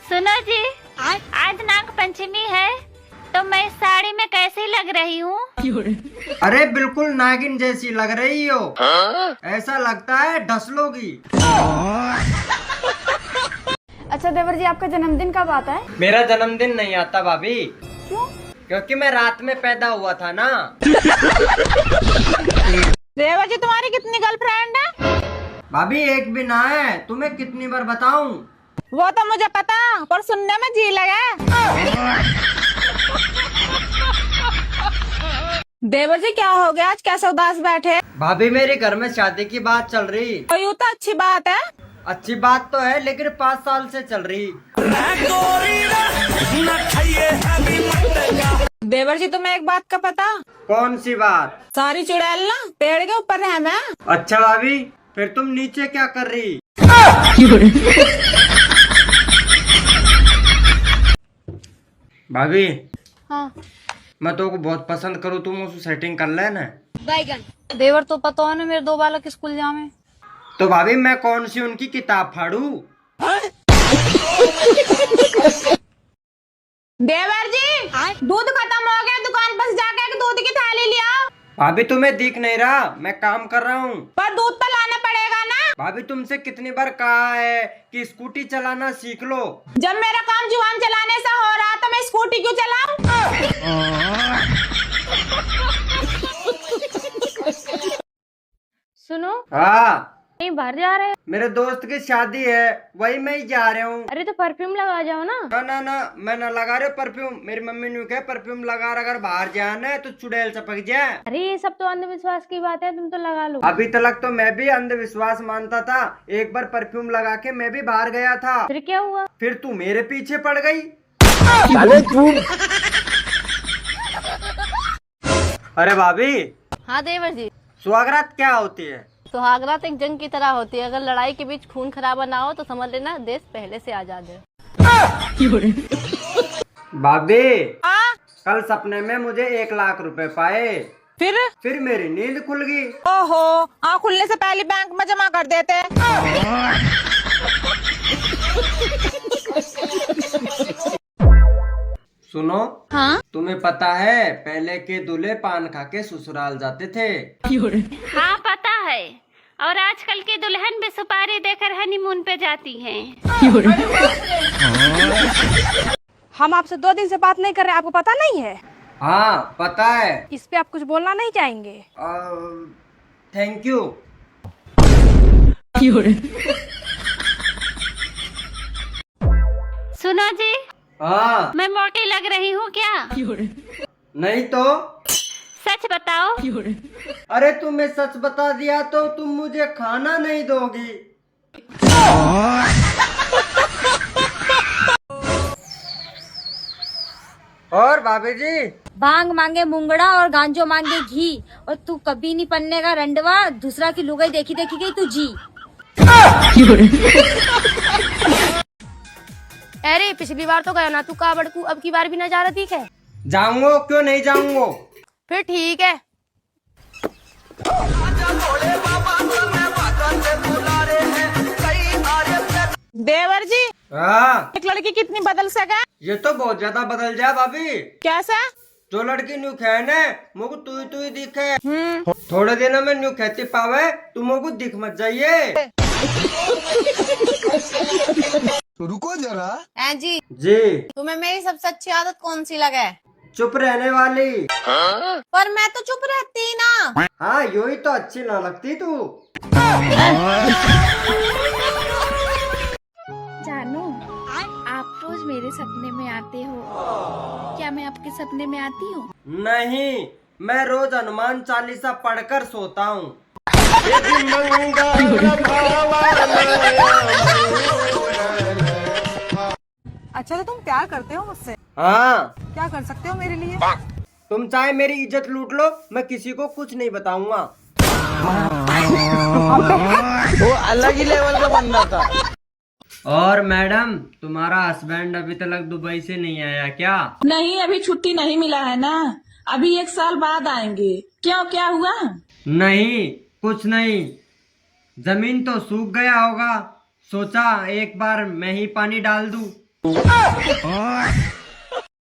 सुनो जी, आज नाग पंचमी है तो मैं इस साड़ी में कैसी लग रही हूँ? अरे बिल्कुल नागिन जैसी लग रही हो। ऐसा लगता है ढस लोगी। अच्छा देवर जी, आपका जन्मदिन कब आता है? मेरा जन्मदिन नहीं आता भाभी। क्यों? क्योंकि मैं रात में पैदा हुआ था ना। देवर जी, तुम्हारी कितनी गर्लफ्रेंड है? भाभी एक भी ना है, तुम्हें कितनी बार बताऊं? वो तो मुझे पता, पर सुनने में जी लगा। देवर जी, क्या हो गया आज, कैसे उदास बैठे? भाभी मेरे घर में शादी की बात चल रही। तो यूँ तो अच्छी बात है। अच्छी बात तो है, लेकिन 5 साल से चल रही। देवर जी, तुम्हें एक बात का पता? कौन सी बात? सारी चुड़ैल ना पेड़ के ऊपर है मैं। अच्छा भाभी, फिर तुम नीचे क्या कर रही? भाभी, हाँ। मैं तो को बहुत पसंद करूँ, तुम उसको सेटिंग कर लेना। देवर तो पता है ना, मेरे 2 बालक स्कूल जावे। तो भाभी मैं कौन सी उनकी किताब फाड़ू? देवर जी, दूध खत्म हो गया, दुकान पर जाके एक दूध की थैली लिया। भाभी तुम्हें दिख नहीं रहा, मैं काम कर रहा हूँ। पर दूध तो लाना पड़ेगा ना। भाभी तुमसे कितनी बार कहा है कि स्कूटी चलाना सीख लो। जब मेरा काम जुबान चलाने से हो रहा तो मैं स्कूटी क्यों चलाऊं? सुनो, हाँ, कहीं बाहर जा रहे हो? मेरे दोस्त की शादी है, वही मैं ही जा रहा हूँ। अरे तो परफ्यूम लगा जाओ ना। ना ना ना, मैं ना लगा रहे परफ्यूम। मेरी मम्मी ने कहा परफ्यूम लगा रहा, अगर बाहर जाना है तो चुड़ैल चपक जाए। अरे ये सब तो अंधविश्वास की बात है, तुम तो लगा लो। अभी तक तो मैं भी अंधविश्वास मानता था। एक बार परफ्यूम लगा के मैं भी बाहर गया था। फिर क्या हुआ? फिर तू मेरे पीछे पड़ गई। अरे भाभी, हाँ देवर जी, सुहागरात क्या होती है? सुहागरात एक जंग की तरह होती है। अगर लड़ाई के बीच खून खराबा ना हो तो समझ लेना देश पहले से आजाद है। भाभी, हाँ? कल सपने में मुझे 1 लाख रुपए पाए। फिर मेरी नींद खुल गई। ओहो, आँख खुलने से पहले बैंक में जमा कर देते। सुनो, हाँ? तुम्हें पता है पहले के दूल्हे पान खा के ससुराल जाते थे? हाँ पता है, और आजकल की दुल्हन भी सुपारी देकर हनीमून पे जाती हैं। हम आपसे 2 दिन से बात नहीं कर रहे, आपको पता नहीं है? हाँ पता है। इस पे आप कुछ बोलना नहीं चाहेंगे? Thank you. सुनो जी, हाँ, मैं मोटी लग रही हूँ क्या? नहीं तो? सच बताओ। अरे तुम्हें सच बता दिया तो तुम मुझे खाना नहीं दोगी। और भाभी जी, भांग मांगे मुंगड़ा और गांजो मांगे घी, और तू कभी नहीं पन्ने का रंडवा, दूसरा की लुगाई देखी देखी गई तू जी। अरे पिछली बार तो गया ना तू कावड़, अब की बार भी ना जा रहा, ठीक है? जाऊंगो क्यों नहीं जाऊंगो? फिर ठीक है। देवर जी, हाँ, एक लड़की कितनी बदल सके? ये तो बहुत ज्यादा बदल जा भाभी। कैसे? जो लड़की न्यू खेने मुझको तू ही दिखे, थोड़े दिनों में न्यू खेती पावे तू मुझको दिख मत जाइए। रुको जरा। जी, जी, तुम्हें मेरी सबसे अच्छी आदत कौन सी लगे? चुप रहने वाली। पर मैं तो चुप रहती ना। हाँ, यू ही तो अच्छी ना लगती तू। जानू, आप रोज मेरे सपने में आते हो, क्या मैं आपके सपने में आती हूँ? नहीं, मैं रोज हनुमान चालीसा पढ़कर सोता हूँ। अच्छा, तो तुम प्यार करते हो मुझसे? हाँ, क्या कर सकते हो मेरे लिए? तुम चाहे मेरी इज्जत लूट लो, मैं किसी को कुछ नहीं बताऊंगा। वो अलग ही लेवल का बंदा था। और मैडम, तुम्हारा हस्बैंड अभी तक दुबई से नहीं आया क्या? नहीं, अभी छुट्टी नहीं मिला है ना, अभी 1 साल बाद आएंगे। क्यों, क्या हुआ? नहीं, कुछ नहीं। जमीन तो सूख गया होगा, सोचा एक बार मैं ही पानी डाल दूं। था।